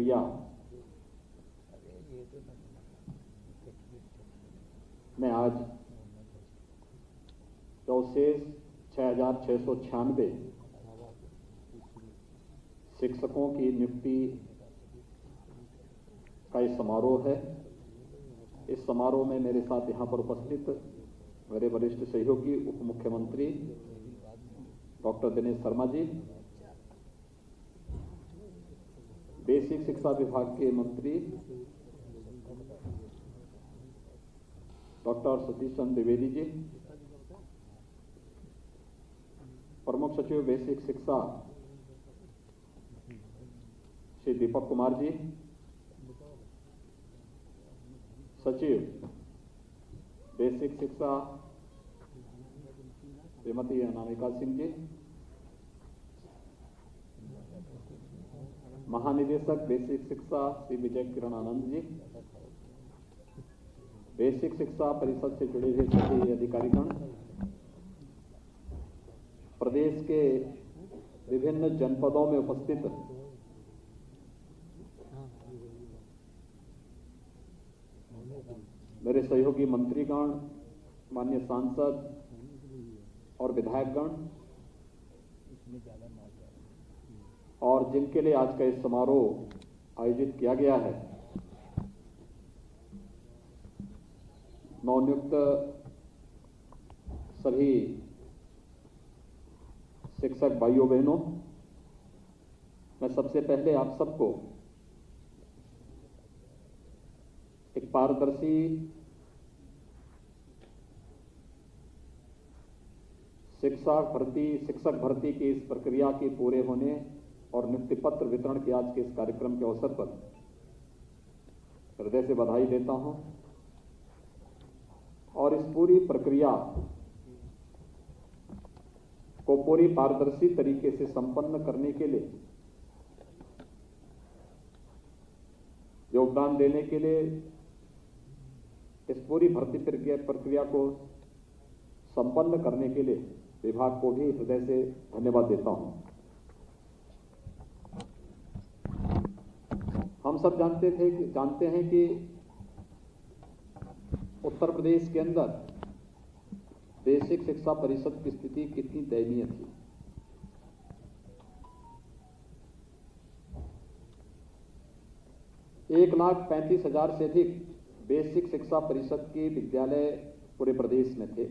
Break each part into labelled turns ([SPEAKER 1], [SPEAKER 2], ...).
[SPEAKER 1] प्रक्रिया में आज प्रोसेस 6,696 शिक्षकों की नियुक्ति का ये समारोह है। इस समारोह में मेरे साथ यहाँ पर उपस्थित मेरे वरिष्ठ सहयोगी उप मुख्यमंत्री डॉक्टर दिनेश शर्मा जी, बेसिक शिक्षा विभाग के मंत्री डॉक्टर सतीश चंद्र द्विवेदी जी, प्रमुख सचिव बेसिक शिक्षा श्री दीपक कुमार जी, सचिव बेसिक शिक्षा श्रीमती अनामिका सिंह जी, महानिदेशक बेसिक शिक्षा श्री विजय किरण आनंद जी, बेसिक शिक्षा परिषद से जुड़े हुए सभी अधिकारीगण, प्रदेश के विभिन्न जनपदों में उपस्थित मेरे सहयोगी मंत्रीगण, माननीय सांसद और विधायकगण, और जिनके लिए आज का इस समारोह आयोजित किया गया है, नवनियुक्त सभी शिक्षक भाइयों बहनों, मैं सबसे पहले आप सबको एक पारदर्शी शिक्षक भर्ती की इस प्रक्रिया के पूरे होने और नियुक्ति पत्र वितरण के आज के इस कार्यक्रम के अवसर पर हृदय से बधाई देता हूं। और इस पूरी प्रक्रिया को पूरी पारदर्शी तरीके से संपन्न करने के लिए योगदान देने के लिए, इस पूरी भर्ती प्रक्रिया को संपन्न करने के लिए विभाग को भी हृदय से धन्यवाद देता हूं। हम सब जानते हैं कि उत्तर प्रदेश के अंदर बेसिक शिक्षा परिषद की स्थिति कितनी दयनीय थी। एक 1,35,000 से अधिक बेसिक शिक्षा परिषद के विद्यालय पूरे प्रदेश में थे,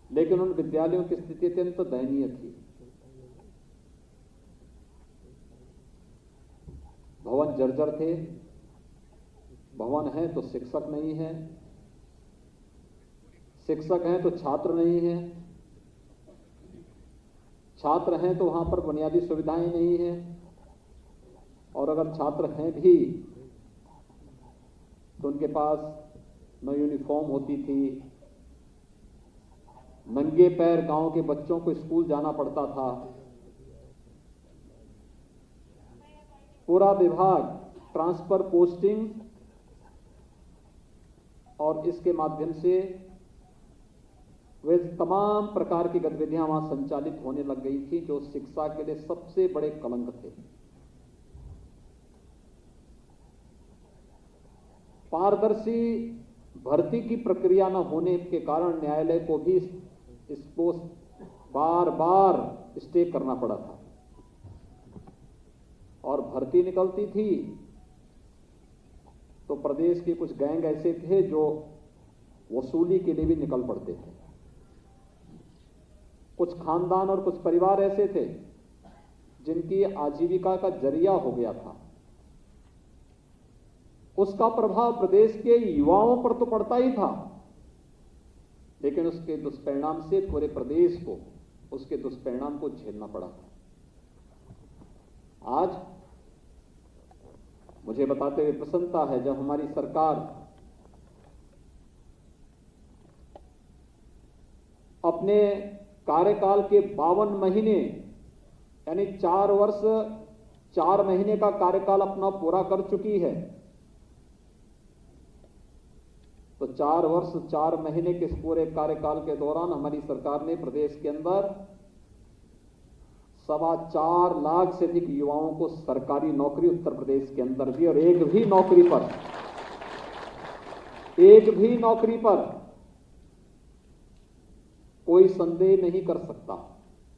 [SPEAKER 1] लेकिन उन विद्यालयों की स्थिति अत्यंत दयनीय थी। भवन जर्जर थे, भवन है तो शिक्षक नहीं है, शिक्षक हैं तो छात्र नहीं है, छात्र हैं तो वहां पर बुनियादी सुविधाएं नहीं हैं, और अगर छात्र हैं भी तो उनके पास न यूनिफॉर्म होती थी, नंगे पैर गांव के बच्चों को स्कूल जाना पड़ता था। पूरा विभाग ट्रांसफर, पोस्टिंग और इसके माध्यम से वे तमाम प्रकार की गतिविधियां वहां संचालित होने लग गई थी, जो शिक्षा के लिए सबसे बड़े कलंक थे। पारदर्शी भर्ती की प्रक्रिया न होने के कारण न्यायालय को भी इसको बार बार स्टे करना पड़ा था, और भर्ती निकलती थी तो प्रदेश के कुछ गैंग ऐसे थे जो वसूली के लिए भी निकल पड़ते थे। कुछ खानदान और कुछ परिवार ऐसे थे जिनकी आजीविका का जरिया हो गया था। उसका प्रभाव प्रदेश के युवाओं पर तो पड़ता ही था, लेकिन उसके दुष्परिणाम से पूरे प्रदेश को उसके दुष्परिणाम को झेलना पड़ा था। आज मुझे बताते हुए प्रसन्नता है जब हमारी सरकार अपने कार्यकाल के 52 महीने यानी 4 वर्ष 4 महीने का कार्यकाल अपना पूरा कर चुकी है, तो 4 वर्ष 4 महीने के इस पूरे कार्यकाल के दौरान हमारी सरकार ने प्रदेश के अंदर 4.25 लाख से अधिक युवाओं को सरकारी नौकरी उत्तर प्रदेश के अंदर दी और एक भी नौकरी पर कोई संदेह नहीं कर सकता।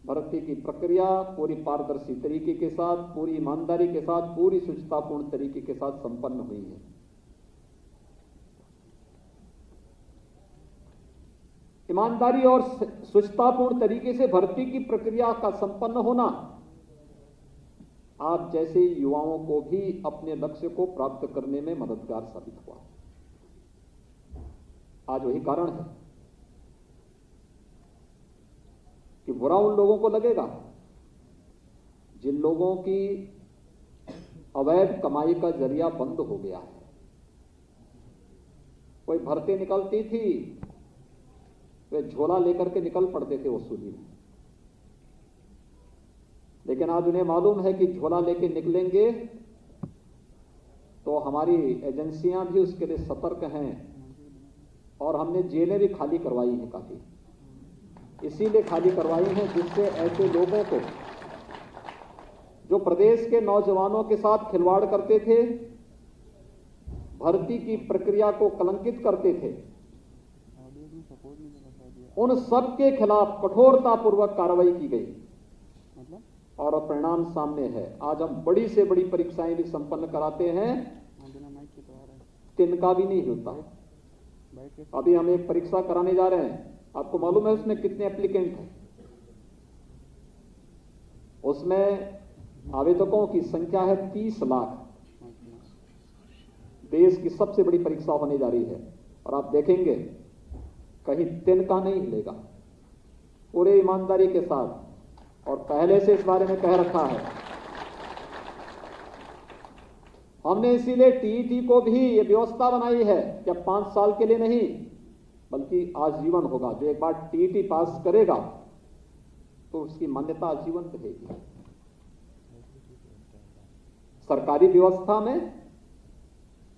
[SPEAKER 1] भर्ती की प्रक्रिया पूरी पारदर्शी तरीके के साथ, पूरी ईमानदारी के साथ, पूरी शुचितापूर्ण तरीके के साथ संपन्न हुई है। ईमानदारी और शुचितापूर्ण तरीके से भर्ती की प्रक्रिया का संपन्न होना आप जैसे युवाओं को भी अपने लक्ष्य को प्राप्त करने में मददगार साबित हुआ। आज वही कारण है कि बुरा उन लोगों को लगेगा जिन लोगों की अवैध कमाई का जरिया बंद हो गया है। कोई भर्ती निकलती थी, वे झोला लेकर के निकल पड़ते थे वसूली में, लेकिन आज उन्हें मालूम है कि झोला लेके निकलेंगे तो हमारी एजेंसियां भी उसके लिए सतर्क हैं और हमने जेलें भी खाली करवाई हैं, काफी इसीलिए खाली करवाई हैं जिससे ऐसे लोगों को जो प्रदेश के नौजवानों के साथ खिलवाड़ करते थे, भर्ती की प्रक्रिया को कलंकित करते थे, उन सब के खिलाफ कठोरतापूर्वक कार्रवाई की गई और परिणाम सामने है। आज हम बड़ी से बड़ी परीक्षाएं भी संपन्न कराते हैं, तिनका भी नहीं हिलता। अभी हम एक परीक्षा कराने जा रहे हैं, आपको मालूम है उसमें कितने एप्लीकेंट हैं? उसमें आवेदकों की संख्या है 30 लाख। देश की सबसे बड़ी परीक्षा होने जा रही है और आप देखेंगे कहीं तिनका नहीं हिलेगा, पूरे ईमानदारी के साथ। और पहले से इस बारे में कह रखा है हमने, इसीलिए टीईटी को भी ये व्यवस्था बनाई है कि अब 5 साल के लिए नहीं बल्कि आजीवन होगा। जो एक बार टीईटी पास करेगा तो उसकी मान्यता आजीवन रहेगी। सरकारी व्यवस्था में,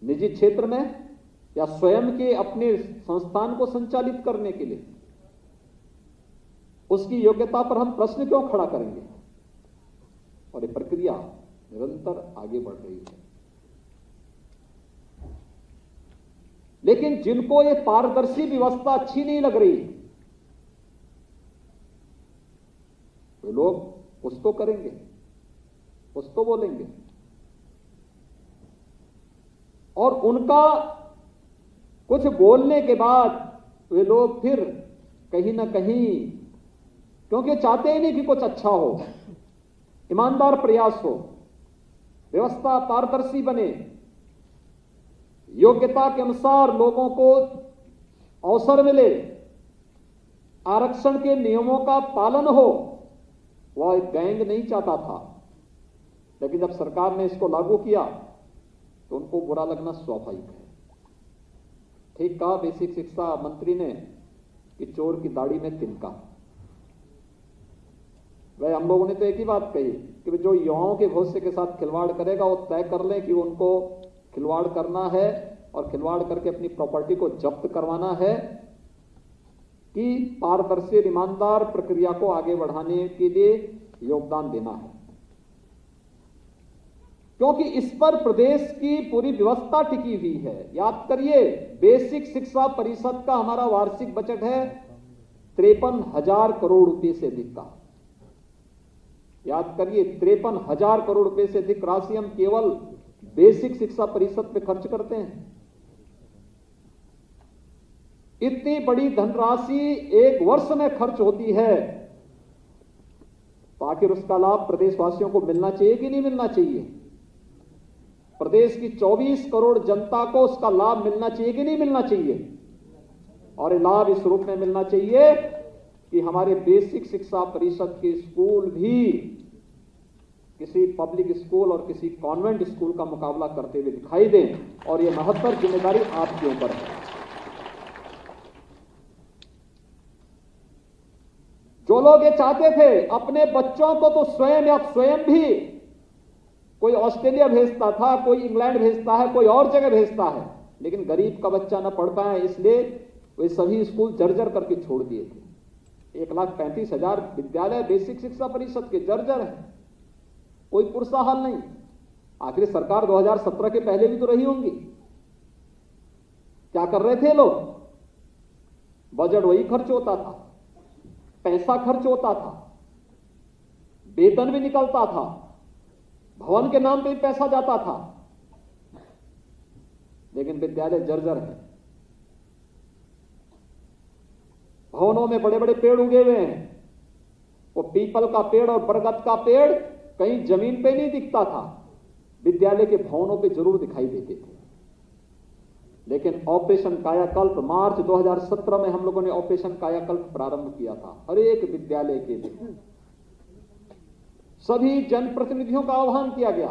[SPEAKER 1] निजी क्षेत्र में या स्वयं के अपने संस्थान को संचालित करने के लिए उसकी योग्यता पर हम प्रश्न क्यों खड़ा करेंगे? और ये प्रक्रिया निरंतर आगे बढ़ रही है। लेकिन जिनको ये पारदर्शी व्यवस्था अच्छी नहीं लग रही, वे लोग कुछ तो करेंगे, कुछ तो बोलेंगे और उनका कुछ बोलने के बाद वे लोग फिर कहीं ना कहीं, क्योंकि चाहते ही नहीं कि कुछ अच्छा हो, ईमानदार प्रयास हो, व्यवस्था पारदर्शी बने, योग्यता के अनुसार लोगों को अवसर मिले, आरक्षण के नियमों का पालन हो, वह एक गैंग नहीं चाहता था। लेकिन जब सरकार ने इसको लागू किया तो उनको बुरा लगना स्वाभाविक है। ठीक कहा बेसिक शिक्षा मंत्री ने कि चोर की दाढ़ी में तिनका। वह हम लोगों ने तो एक ही बात कही कि जो युवाओं के भविष्य के साथ खिलवाड़ करेगा वो तय कर ले कि उनको खिलवाड़ करना है और खिलवाड़ करके अपनी प्रॉपर्टी को जब्त करवाना है कि पारदर्शी ईमानदार प्रक्रिया को आगे बढ़ाने के लिए योगदान देना है। क्योंकि इस पर प्रदेश की पूरी व्यवस्था टिकी हुई है। याद करिए, बेसिक शिक्षा परिषद का हमारा वार्षिक बजट है 53,000 करोड़ रुपए से अधिक का। याद करिए, 53,000 करोड़ रुपए से अधिक राशि हम केवल बेसिक शिक्षा परिषद पे खर्च करते हैं। इतनी बड़ी धनराशि एक वर्ष में खर्च होती है तो आखिर उसका लाभ प्रदेशवासियों को मिलना चाहिए कि नहीं मिलना चाहिए? प्रदेश की 24 करोड़ जनता को उसका लाभ मिलना चाहिए कि नहीं मिलना चाहिए? और ये लाभ इस रूप में मिलना चाहिए कि हमारे बेसिक शिक्षा परिषद के स्कूल भी किसी पब्लिक स्कूल और किसी कॉन्वेंट स्कूल का मुकाबला करते हुए दिखाई दें। और ये महत्तर जिम्मेदारी आपके ऊपर है। जो लोग ये चाहते थे अपने बच्चों को तो स्वयं भी कोई ऑस्ट्रेलिया भेजता था, कोई इंग्लैंड भेजता है, कोई और जगह भेजता है, लेकिन गरीब का बच्चा न पढ़ पाए इसलिए वे सभी स्कूल जर्जर करके छोड़ दिए थे। 1,35,000 विद्यालय बेसिक शिक्षा परिषद के जर्जर हैं, कोई पुरसा हाल नहीं। आखिर सरकार 2017 के पहले भी तो रही होंगी। क्या कर रहे थे लोग? बजट वही खर्च होता था, पैसा खर्च होता था, वेतन भी निकलता था, भवन के नाम पे भी पैसा जाता था, लेकिन विद्यालय जर्जर है। भवनों में बड़े बड़े पेड़ उगे हुए हैं, वो पीपल का पेड़ और बरगद का पेड़ कहीं जमीन पे नहीं दिखता था, विद्यालय के भवनों पे जरूर दिखाई देते थे। लेकिन ऑपरेशन कायाकल्प मार्च 2017 में हम लोगों ने ऑपरेशन कायाकल्प प्रारंभ किया था। हर एक विद्यालय के लिए सभी जनप्रतिनिधियों का आह्वान किया गया।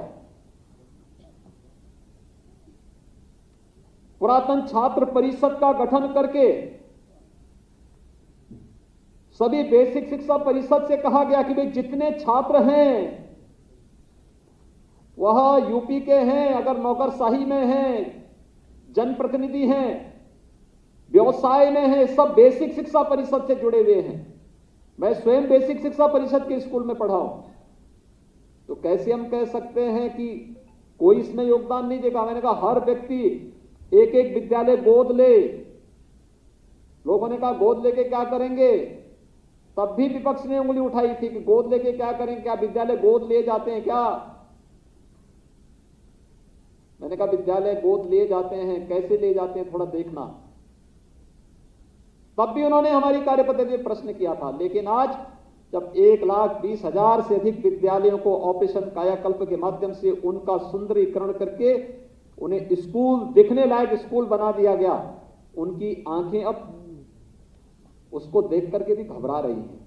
[SPEAKER 1] पुरातन छात्र परिषद का गठन करके सभी बेसिक शिक्षा परिषद से कहा गया कि भाई जितने छात्र हैं वह यूपी के हैं, अगर नौकरशाही में हैं, जनप्रतिनिधि हैं, व्यवसाय में हैं, सब बेसिक शिक्षा परिषद से जुड़े हुए हैं। मैं स्वयं बेसिक शिक्षा परिषद के स्कूल में पढ़ा हूं, तो कैसे हम कह सकते हैं कि कोई इसमें योगदान नहीं देगा? मैंने कहा हर व्यक्ति एक एक विद्यालय गोद ले। लोगों ने कहा गोद लेके क्या करेंगे? तब भी विपक्ष ने उंगली उठाई थी कि गोद लेके क्या करेंगे, क्या विद्यालय गोद ले जाते हैं क्या? मैंने कहा विद्यालय गोद ले जाते हैं, कैसे ले जाते हैं थोड़ा देखना। तब भी उन्होंने हमारी कार्यपद्धति में प्रश्न किया था। लेकिन आज जब 1,20,000 से अधिक विद्यालयों को ऑपरेशन कायाकल्प के माध्यम से उनका सुंदरीकरण करके उन्हें स्कूल दिखने लायक स्कूल बना दिया गया, उनकी आंखें अब उसको देख करके भी घबरा रही हैं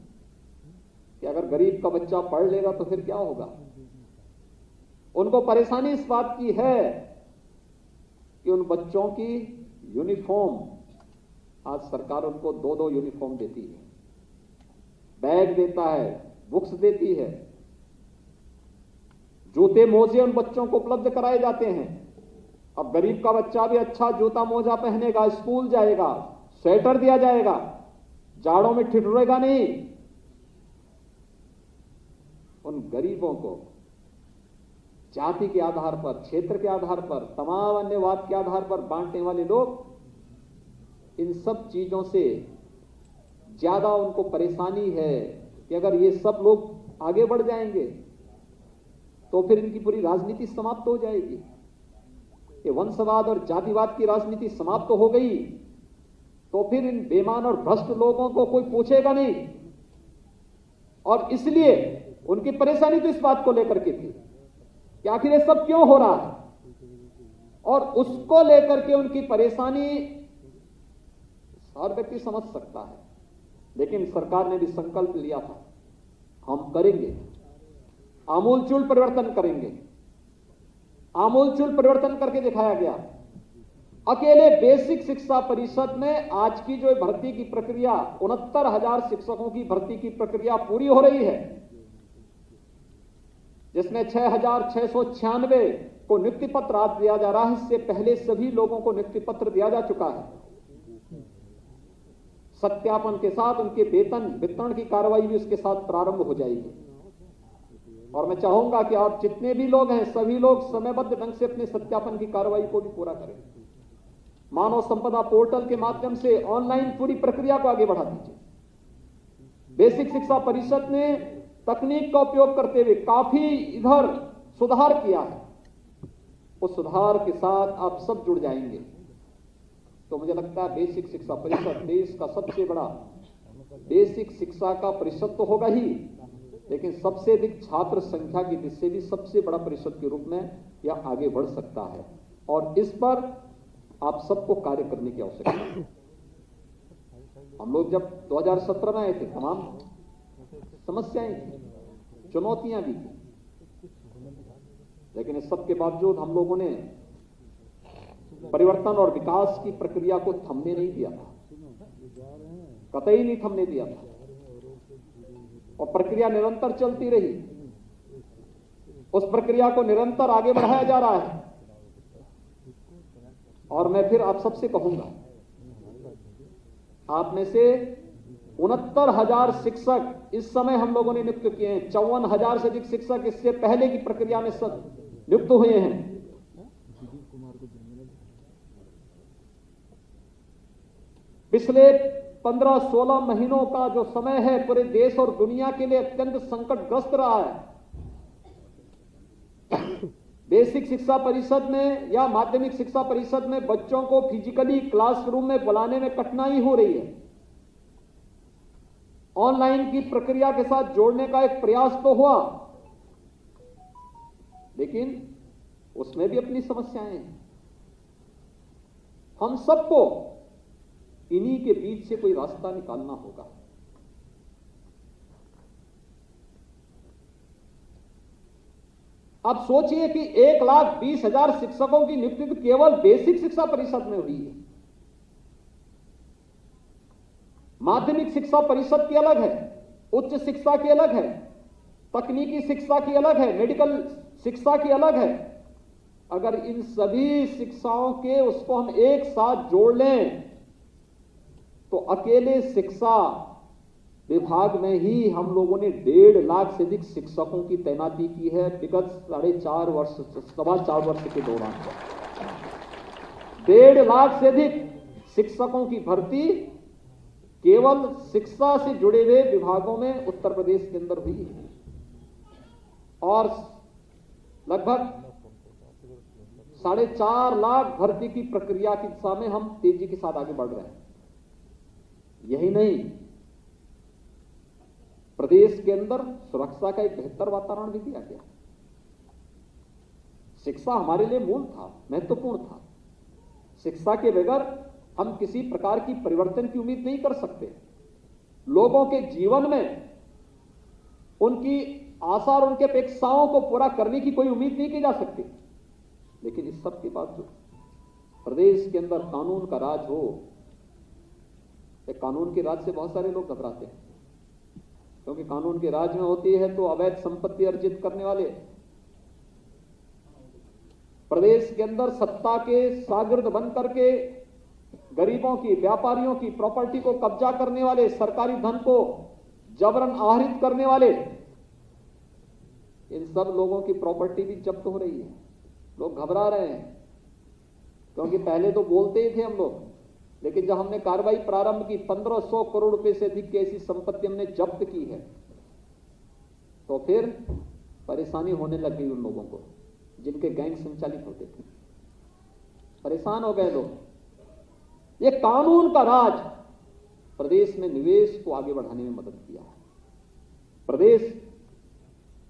[SPEAKER 1] कि अगर गरीब का बच्चा पढ़ लेगा तो फिर क्या होगा। उनको परेशानी इस बात की है कि उन बच्चों की यूनिफॉर्म, आज सरकार उनको 2-2 यूनिफॉर्म देती है, बैग देता है, बुक्स देती है, जूते मोजे उन बच्चों को उपलब्ध कराए जाते हैं। अब गरीब का बच्चा भी अच्छा जूता मोजा पहनेगा, स्कूल जाएगा, स्वेटर दिया जाएगा, जाड़ों में ठिठुरेगा नहीं। उन गरीबों को जाति के आधार पर, क्षेत्र के आधार पर, तमाम अन्यवाद के आधार पर बांटने वाले लोग इन सब चीजों से ज्यादा उनको परेशानी है कि अगर ये सब लोग आगे बढ़ जाएंगे तो फिर इनकी पूरी राजनीति समाप्त हो जाएगी। ये वंशवाद और जातिवाद की राजनीति समाप्त हो गई तो फिर इन बेईमान और भ्रष्ट लोगों को कोई पूछेगा नहीं। और इसलिए उनकी परेशानी तो इस बात को लेकर के थी कि आखिर ये सब क्यों हो रहा है, और उसको लेकर के उनकी परेशानी हर व्यक्ति समझ सकता है। लेकिन सरकार ने भी संकल्प लिया था, हम करेंगे, आमूलचूल परिवर्तन करेंगे। आमूलचूल परिवर्तन करके दिखाया गया। अकेले बेसिक शिक्षा परिषद में आज की जो भर्ती की प्रक्रिया, 69,000 शिक्षकों की भर्ती की प्रक्रिया पूरी हो रही है, जिसमें 6,696 को नियुक्ति पत्र आज दिया जा रहा है। इससे पहले सभी लोगों को नियुक्ति पत्र दिया जा चुका है। सत्यापन के साथ उनके वेतन वितरण की कार्रवाई भी उसके साथ प्रारंभ हो जाएगी। और मैं चाहूंगा कि आप जितने भी लोग हैं, सभी लोग समयबद्ध ढंग से अपने सत्यापन की कार्रवाई को भी पूरा करें। मानव संपदा पोर्टल के माध्यम से ऑनलाइन पूरी प्रक्रिया को आगे बढ़ा दीजिए। बेसिक शिक्षा परिषद ने तकनीक का उपयोग करते हुए काफी इधर सुधार किया है। उस सुधार के साथ आप सब जुड़ जाएंगे तो मुझे लगता है बेसिक शिक्षा परिषद देश का सबसे बड़ा बेसिक शिक्षा का परिषद तो होगा ही, लेकिन सबसे अधिक छात्र संख्या की दृष्टि से भी सबसे बड़ा परिषद के रूप में यह आगे बढ़ सकता है। और इस पर आप सबको कार्य करने की आवश्यकता है। हम लोग जब 2017 में आए थे, तमाम समस्याएं थी, चुनौतियां भी थी, लेकिन इस सब के बावजूद हम लोगों ने परिवर्तन और विकास की प्रक्रिया को थमने नहीं दिया था, कतई नहीं थमने दिया था, और प्रक्रिया निरंतर चलती रही। उस प्रक्रिया को निरंतर आगे बढ़ाया जा रहा है। और मैं फिर आप सबसे कहूंगा, आप में से 69,000 शिक्षक इस समय हम लोगों ने नियुक्त किए हैं। 54,000 से अधिक शिक्षक इससे पहले की प्रक्रिया में सब नियुक्त हुए हैं। पिछले 15-16 महीनों का जो समय है पूरे देश और दुनिया के लिए अत्यंत संकटग्रस्त रहा है। बेसिक शिक्षा परिषद में या माध्यमिक शिक्षा परिषद में बच्चों को फिजिकली क्लासरूम में बुलाने में कठिनाई हो रही है। ऑनलाइन की प्रक्रिया के साथ जोड़ने का एक प्रयास तो हुआ, लेकिन उसमें भी अपनी समस्याएं हैं। हम सबको इन्हीं के बीच से कोई रास्ता निकालना होगा। अब सोचिए कि 1,20,000 शिक्षकों की नियुक्ति तो केवल बेसिक शिक्षा परिषद में हुई है। माध्यमिक शिक्षा परिषद की अलग है, उच्च शिक्षा की अलग है, तकनीकी शिक्षा की अलग है, मेडिकल शिक्षा की अलग है। अगर इन सभी शिक्षाओं के उसको हम एक साथ जोड़ लें तो अकेले शिक्षा विभाग में ही हम लोगों ने 1.5 लाख से अधिक शिक्षकों की तैनाती की है विगत 4.5 वर्ष, 4.25 वर्ष के दौरान। 1.5 लाख से अधिक शिक्षकों की भर्ती केवल शिक्षा से जुड़े हुए विभागों में उत्तर प्रदेश के अंदर हुई है और लगभग 4.5 लाख भर्ती की प्रक्रिया की दिशा में हम तेजी के साथ आगे बढ़ रहे हैं। यही नहीं, प्रदेश के अंदर सुरक्षा का एक बेहतर वातावरण भी दिया गया। शिक्षा हमारे लिए मूल था, महत्वपूर्ण था। शिक्षा के बगैर हम किसी प्रकार की परिवर्तन की उम्मीद नहीं कर सकते। लोगों के जीवन में उनकी आशा और उनकी अपेक्षाओं को पूरा करने की कोई उम्मीद नहीं की जा सकती। लेकिन इस सब के बावजूद प्रदेश के अंदर कानून का राज हो, कानून के राज से बहुत सारे लोग घबराते हैं, क्योंकि कानून के राज में होती है तो अवैध संपत्ति अर्जित करने वाले, प्रदेश के अंदर सत्ता के शागिर्द बन करके गरीबों की, व्यापारियों की प्रॉपर्टी को कब्जा करने वाले, सरकारी धन को जबरन आहरित करने वाले, इन सब लोगों की प्रॉपर्टी भी जब्त हो रही है। लोग घबरा रहे हैं, क्योंकि पहले तो बोलते ही थे हम लोग, लेकिन जब हमने कार्रवाई प्रारंभ की 1500 करोड़ रुपए से अधिक की ऐसी संपत्ति हमने जब्त की है, तो फिर परेशानी होने लग गई उन लोगों को जिनके गैंग संचालित होते थे। परेशान हो गए लोग। ये कानून का राज प्रदेश में निवेश को आगे बढ़ाने में मदद किया है। प्रदेश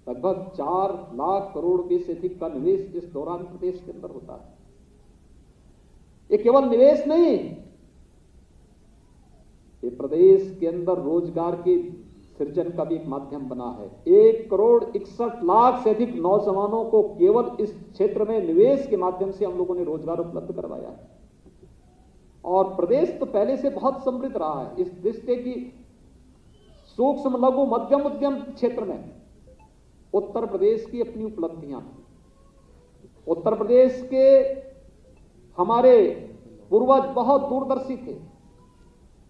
[SPEAKER 1] लगभग 4 लाख करोड़ रुपए से अधिक का निवेश इस दौरान प्रदेश के अंदर होता है। ये केवल निवेश नहीं, ये प्रदेश के अंदर रोजगार के सृजन का भी एक माध्यम बना है। 1,61,00,000 से अधिक नौजवानों को केवल इस क्षेत्र में निवेश के माध्यम से हम लोगों ने रोजगार उपलब्ध करवाया है। और प्रदेश तो पहले से बहुत समृद्ध रहा है इस दृष्टि की सूक्ष्म लघु मध्यम उद्यम क्षेत्र में उत्तर प्रदेश की अपनी उपलब्धियां थी। उत्तर प्रदेश के हमारे पूर्वज बहुत दूरदर्शी थे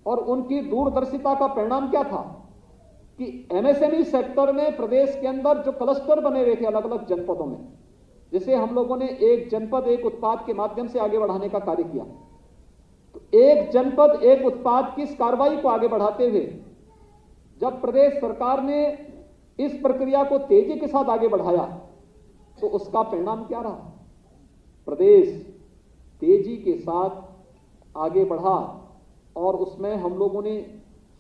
[SPEAKER 1] और उनकी दूरदर्शिता का परिणाम क्या था कि एमएसएमई सेक्टर में प्रदेश के अंदर जो क्लस्टर बने हुए थे अलग अलग जनपदों में, जिसे हम लोगों ने एक जनपद एक उत्पाद के माध्यम से आगे बढ़ाने का कार्य किया। तो एक जनपद एक उत्पाद की इस कार्रवाई को आगे बढ़ाते हुए जब प्रदेश सरकार ने इस प्रक्रिया को तेजी के साथ आगे बढ़ाया तो उसका परिणाम क्या रहा? प्रदेश तेजी के साथ आगे बढ़ा और उसमें हम लोगों ने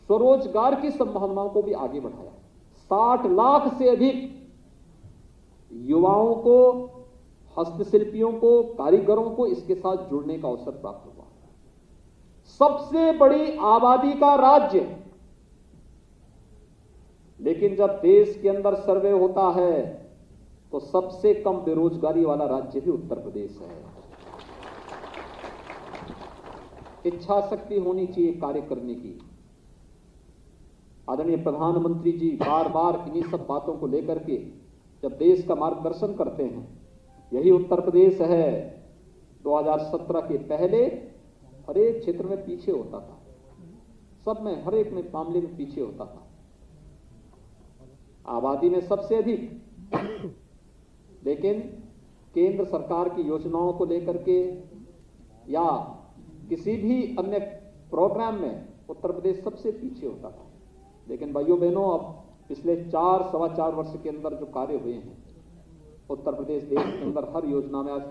[SPEAKER 1] स्वरोजगार की संभावनाओं को भी आगे बढ़ाया। 60 लाख से अधिक युवाओं को, हस्तशिल्पियों को, कारीगरों को इसके साथ जुड़ने का अवसर प्राप्त हुआ। सबसे बड़ी आबादी का राज्य, लेकिन जब देश के अंदर सर्वे होता है तो सबसे कम बेरोजगारी वाला राज्य भी उत्तर प्रदेश है। इच्छा शक्ति होनी चाहिए कार्य करने की। आदरणीय प्रधानमंत्री जी बार बार इन्हीं सब बातों को लेकर के जब देश का मार्गदर्शन करते हैं, यही उत्तर प्रदेश है 2017 के पहले हर एक क्षेत्र में पीछे होता था। सब में, हर एक में मामले में पीछे होता था। आबादी में सबसे अधिक, लेकिन केंद्र सरकार की योजनाओं को लेकर के या किसी भी अन्य प्रोग्राम में उत्तर प्रदेश सबसे पीछे होता था। लेकिन भाइयों बहनों, अब पिछले 4-4.25 वर्ष के अंदर जो कार्य हुए हैं, उत्तर प्रदेश देश के अंदर हर योजना में आज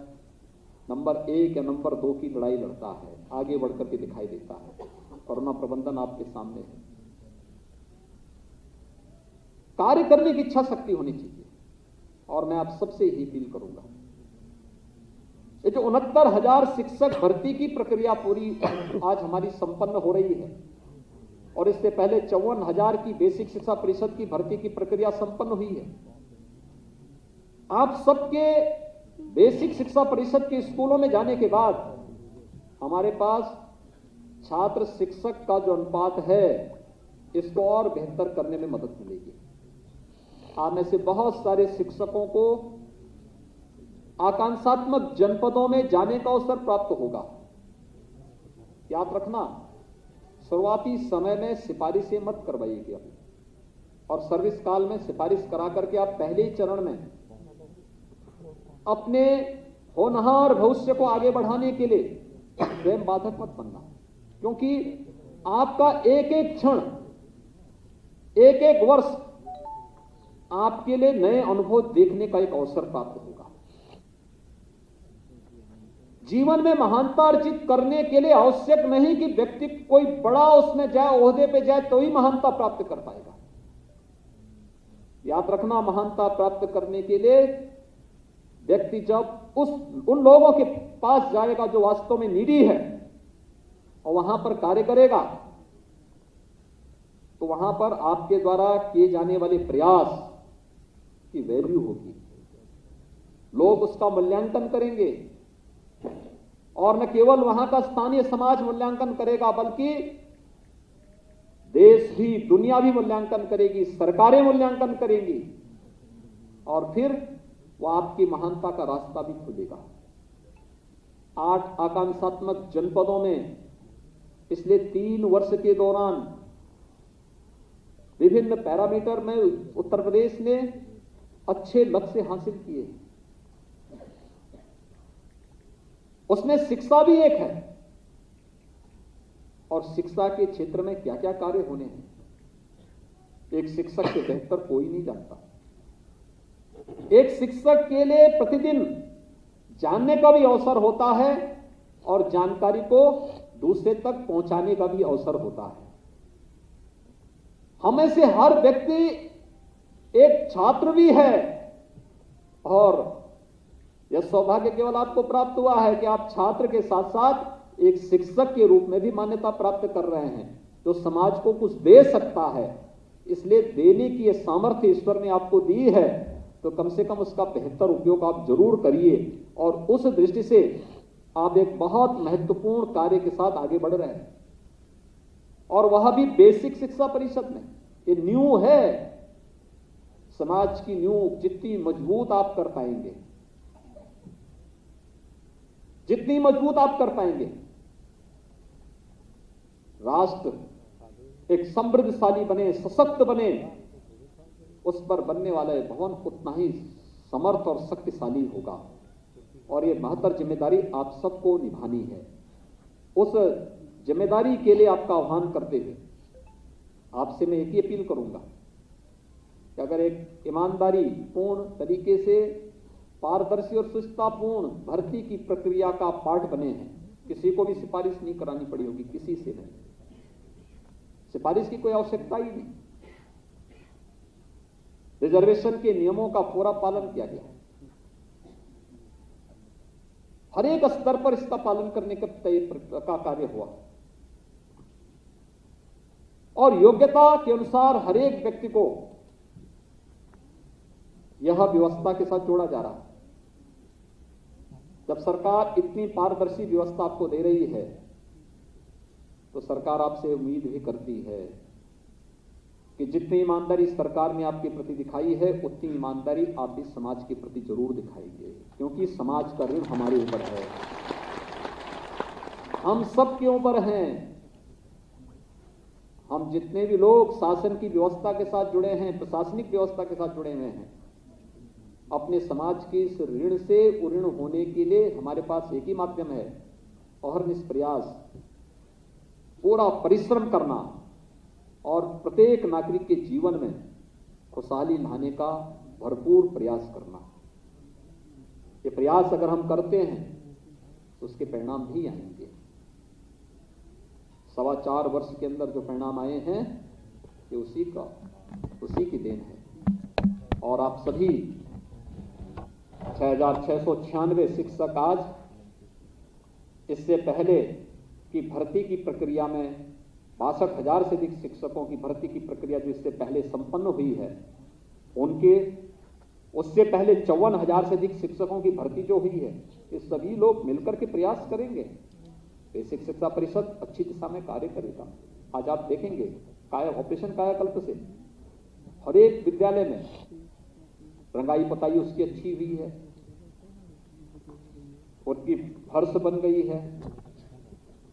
[SPEAKER 1] नंबर 1 या नंबर 2 की लड़ाई लड़ता है, आगे बढ़कर के दिखाई देता है। कोरोना प्रबंधन आपके सामने है। कार्य करने की इच्छा शक्ति होनी चाहिए। और मैं आप सबसे ही अपील करूंगा, ये जो 69,000 शिक्षक भर्ती की प्रक्रिया पूरी आज हमारी संपन्न हो रही है, और इससे पहले 54,000 की बेसिक शिक्षा परिषद की भर्ती की प्रक्रिया संपन्न हुई है। आप सबके बेसिक शिक्षा परिषद के स्कूलों में जाने के बाद हमारे पास छात्र शिक्षक का जो अनुपात है, इसको और बेहतर करने में मदद मिलेगी। आप में से बहुत सारे शिक्षकों को आकांक्षात्मक जनपदों में जाने का अवसर प्राप्त होगा। याद रखना, शुरुआती समय में सिफारिशें मत करवाइएगा, और सर्विस काल में सिफारिश करा करके आप पहले ही चरण में अपने होनहार भविष्य को आगे बढ़ाने के लिए स्वयं बाधक मत बनना, क्योंकि आपका एक एक क्षण, एक एक वर्ष आपके लिए नए अनुभव देखने का एक अवसर प्राप्त होगा। जीवन में महानता अर्जित करने के लिए आवश्यक नहीं कि व्यक्ति कोई बड़ा उसमें जाए, ओहदे पे जाए तो ही महानता प्राप्त कर पाएगा। याद रखना, महानता प्राप्त करने के लिए व्यक्ति जब उन लोगों के पास जाएगा जो वास्तव में नीडी है, और वहां पर कार्य करेगा, तो वहां पर आपके द्वारा किए जाने वाले प्रयास की वैल्यू होगी। लोग उसका मूल्यांकन करेंगे, और न केवल वहां का स्थानीय समाज मूल्यांकन करेगा, बल्कि देश भी, दुनिया भी मूल्यांकन करेगी, सरकारें मूल्यांकन करेंगी, और फिर वह आपकी महानता का रास्ता भी खुलेगा। 8 आकांक्षात्मक जनपदों में पिछले 3 वर्ष के दौरान विभिन्न पैरामीटर में उत्तर प्रदेश ने अच्छे लक्ष्य हासिल किए। उसमें शिक्षा भी एक है, और शिक्षा के क्षेत्र में क्या क्या कार्य होने हैं, एक शिक्षक से बेहतर कोई नहीं जानता। एक शिक्षक के लिए प्रतिदिन जानने का भी अवसर होता है, और जानकारी को दूसरे तक पहुंचाने का भी अवसर होता है। हमें से हर व्यक्ति एक छात्र भी है, और यह सौभाग्य केवल आपको प्राप्त हुआ है कि आप छात्र के साथ साथ एक शिक्षक के रूप में भी मान्यता प्राप्त कर रहे हैं, जो समाज को कुछ दे सकता है। इसलिए देने की यह सामर्थ्य ईश्वर ने आपको दी है, तो कम से कम उसका बेहतर उपयोग आप जरूर करिए। और उस दृष्टि से आप एक बहुत महत्वपूर्ण कार्य के साथ आगे बढ़ रहे हैं, और वह भी बेसिक शिक्षा परिषद में। ये न्यू है, समाज की न्यू जितनी मजबूत आप कर पाएंगे, जितनी मजबूत आप कर पाएंगे, राष्ट्र एक समृद्धशाली बने, सशक्त बने, उस पर बनने वाला भवन उतना ही समर्थ और शक्तिशाली होगा। और ये महत्तर जिम्मेदारी आप सबको निभानी है। उस जिम्मेदारी के लिए आपका आह्वान करते हुए आपसे मैं एक ही अपील करूंगा कि अगर एक ईमानदारी पूर्ण तरीके से पारदर्शी और सुचितापूर्ण भर्ती की प्रक्रिया का पार्ट बने हैं, किसी को भी सिफारिश नहीं करानी पड़ी होगी, किसी से नहीं, सिफारिश की कोई आवश्यकता ही नहीं। रिजर्वेशन के नियमों का पूरा पालन किया गया, हर एक स्तर पर इसका पालन करने का कार्य हुआ, और योग्यता के अनुसार हर एक व्यक्ति को यह व्यवस्था के साथ जोड़ा जा रहा है। जब सरकार इतनी पारदर्शी व्यवस्था आपको दे रही है, तो सरकार आपसे उम्मीद भी करती है कि जितनी ईमानदारी सरकार ने आपके प्रति दिखाई है, उतनी ईमानदारी आप भी समाज के प्रति जरूर दिखाएंगे, क्योंकि समाज का ऋण हमारे ऊपर है, हम सबके ऊपर हैं। हम जितने भी लोग शासन की व्यवस्था के साथ जुड़े हैं, प्रशासनिक व्यवस्था के साथ जुड़े हुए हैं, अपने समाज के इस ऋण से उऋण होने के लिए हमारे पास एक ही माध्यम है, अहर्निश प्रयास, पूरा परिश्रम करना और प्रत्येक नागरिक के जीवन में खुशहाली लाने का भरपूर प्रयास करना। ये प्रयास अगर हम करते हैं तो उसके परिणाम भी आएंगे। 4.25 वर्ष के अंदर जो परिणाम आए हैं ये उसी की देन है। और आप सभी 6,696 शिक्षक आज, इससे पहले की भर्ती की प्रक्रिया में 62,000 से अधिक शिक्षकों की भर्ती की प्रक्रिया जो इससे पहले संपन्न हुई है, उनके उससे पहले 54,000 से अधिक शिक्षकों की भर्ती जो हुई है, ये सभी लोग मिलकर के प्रयास करेंगे। बेसिक शिक्षा परिषद अच्छी दिशा में कार्य करेगा। आज आप देखेंगे ऑपरेशन कायाकल्प से हर एक विद्यालय में रंगाई पताई उसकी अच्छी हुई है, उनकी फर्श बन गई है,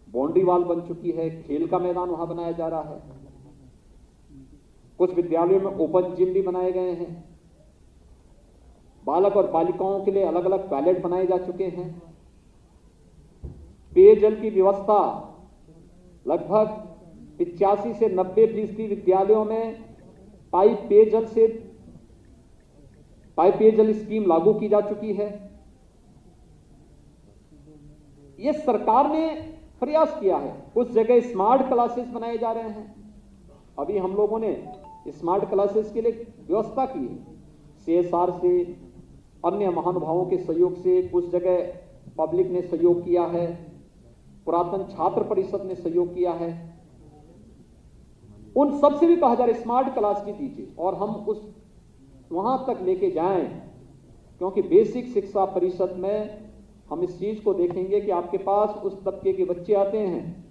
[SPEAKER 1] बाउंड्री वॉल बन चुकी है, खेल का मैदान वहां बनाया जा रहा है, कुछ विद्यालयों में ओपन जिम भी बनाए गए हैं, बालक और बालिकाओं के लिए अलग अलग टॉयलेट बनाए जा चुके हैं, पेयजल की व्यवस्था लगभग 85 से 90% विद्यालयों में पाइप पेयजल स्कीम लागू की जा चुकी है। ये सरकार ने प्रयास किया है। कुछ जगह स्मार्ट क्लासेस बनाए जा रहे हैं। अभी हम लोगों ने स्मार्ट क्लासेस के लिए व्यवस्था की है, CSR से, अन्य महानुभावों के सहयोग से, कुछ जगह पब्लिक ने सहयोग किया है, पुरातन छात्र परिषद ने सहयोग किया है। उन सबसे भी कहा जा रहा है स्मार्ट क्लास की दीजिए और हम उस वहां तक लेके जाएं, क्योंकि बेसिक शिक्षा परिषद में हम इस चीज को देखेंगे कि आपके पास उस तबके के बच्चे आते हैं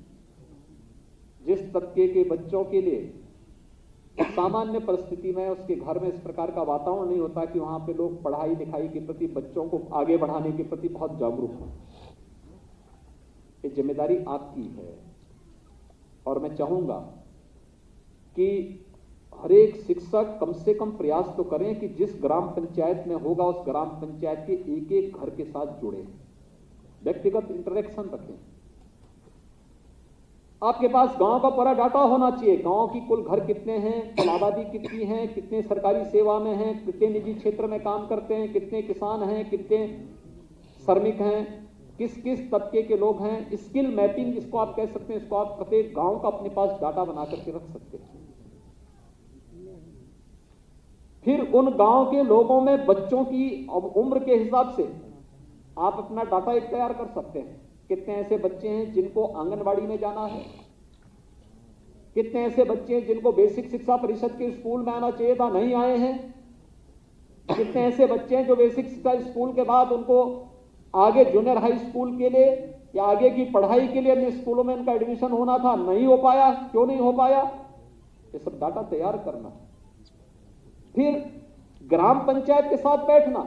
[SPEAKER 1] जिस तबके के बच्चों के लिए सामान्य परिस्थिति में उसके घर में इस प्रकार का वातावरण नहीं होता कि वहां पे लोग पढ़ाई लिखाई के प्रति, बच्चों को आगे बढ़ाने के प्रति बहुत जागरूक हों। ये जिम्मेदारी आपकी है और मैं चाहूंगा कि हर एक शिक्षक कम से कम प्रयास तो करें कि जिस ग्राम पंचायत में होगा उस ग्राम पंचायत के एक एक घर के साथ जुड़े, व्यक्तिगत इंटरेक्शन रखें। आपके पास गांव का पूरा डाटा होना चाहिए, गांव की कुल घर कितने हैं, कुल आबादी कितनी है, कितने सरकारी सेवा में हैं, कितने निजी क्षेत्र में काम करते हैं, कितने किसान हैं, कितने श्रमिक हैं, किस किस तबके के लोग हैं। स्किल मैपिंग इसको आप कह सकते हैं, इसको आप प्रत्येक गांव का अपने पास डाटा बना करके रख सकते हैं। फिर उन गांव के लोगों में बच्चों की उम्र के हिसाब से आप अपना डाटा एक तैयार कर सकते हैं। कितने ऐसे बच्चे हैं जिनको आंगनबाड़ी में जाना है, कितने ऐसे बच्चे हैं जिनको बेसिक शिक्षा परिषद के स्कूल में आना चाहिए था, नहीं आए हैं, कितने ऐसे बच्चे हैं जो बेसिक शिक्षा स्कूल के बाद उनको आगे जूनियर हाई स्कूल के लिए या आगे की पढ़ाई के लिए अपने स्कूलों में इनका एडमिशन होना था, नहीं हो पाया, क्यों नहीं हो पाया, ये सब डाटा तैयार करना। फिर ग्राम पंचायत के साथ बैठना,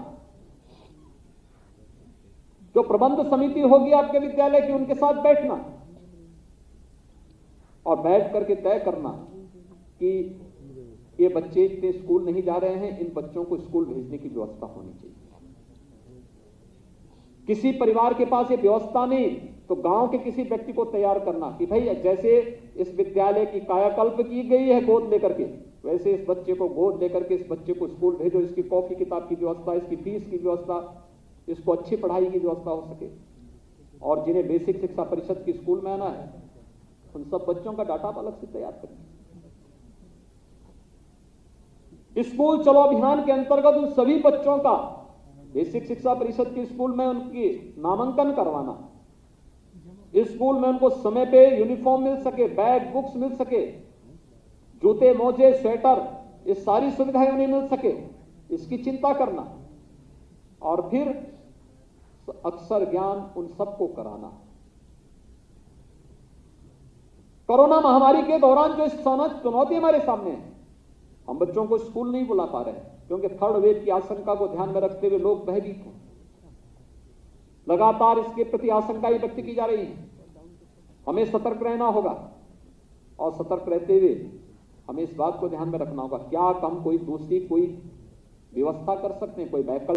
[SPEAKER 1] जो प्रबंध समिति होगी आपके विद्यालय की, उनके साथ बैठना और बैठ करके तय करना कि ये बच्चे इतने स्कूल नहीं जा रहे हैं, इन बच्चों को स्कूल भेजने की व्यवस्था होनी चाहिए। किसी परिवार के पास ये व्यवस्था नहीं तो गांव के किसी व्यक्ति को तैयार करना कि भाई जैसे इस विद्यालय की कायाकल्प की गई है गोद लेकर के, वैसे इस बच्चे को गोद लेकर के इस बच्चे को स्कूल भेजो, इसकी कॉपी किताब की व्यवस्था, इसकी फीस की व्यवस्था, इसको अच्छी पढ़ाई की व्यवस्था हो सके। और जिन्हें बेसिक शिक्षा परिषद की स्कूल में आना है उन सब बच्चों का डाटा अलग से तैयार करें। स्कूल चलो अभियान के अंतर्गत उन सभी बच्चों का बेसिक शिक्षा परिषद के स्कूल में उनकी नामांकन करवाना, स्कूल में उनको समय पे यूनिफॉर्म मिल सके, बैग बुक्स मिल सके, जूते मोजे स्वेटर, ये सारी सुविधाएं उन्हें मिल सके, इसकी चिंता करना। और फिर अक्षर ज्ञान उन सबको कराना। कोरोना महामारी के दौरान जो इस चुनौती हमारे सामने है, हम बच्चों को स्कूल नहीं बुला पा रहे हैं क्योंकि थर्ड वेव की आशंका को ध्यान में रखते हुए लोग भयभीत हैं। लगातार इसके प्रति आशंकाएं व्यक्त की जा रही है। हमें सतर्क रहना होगा। और सतर्क रहते हुए हमें इस बात को ध्यान में रखना होगा, क्या हम कोई दूसरी कोई व्यवस्था कर सकते हैं, कोई वैकल्पिक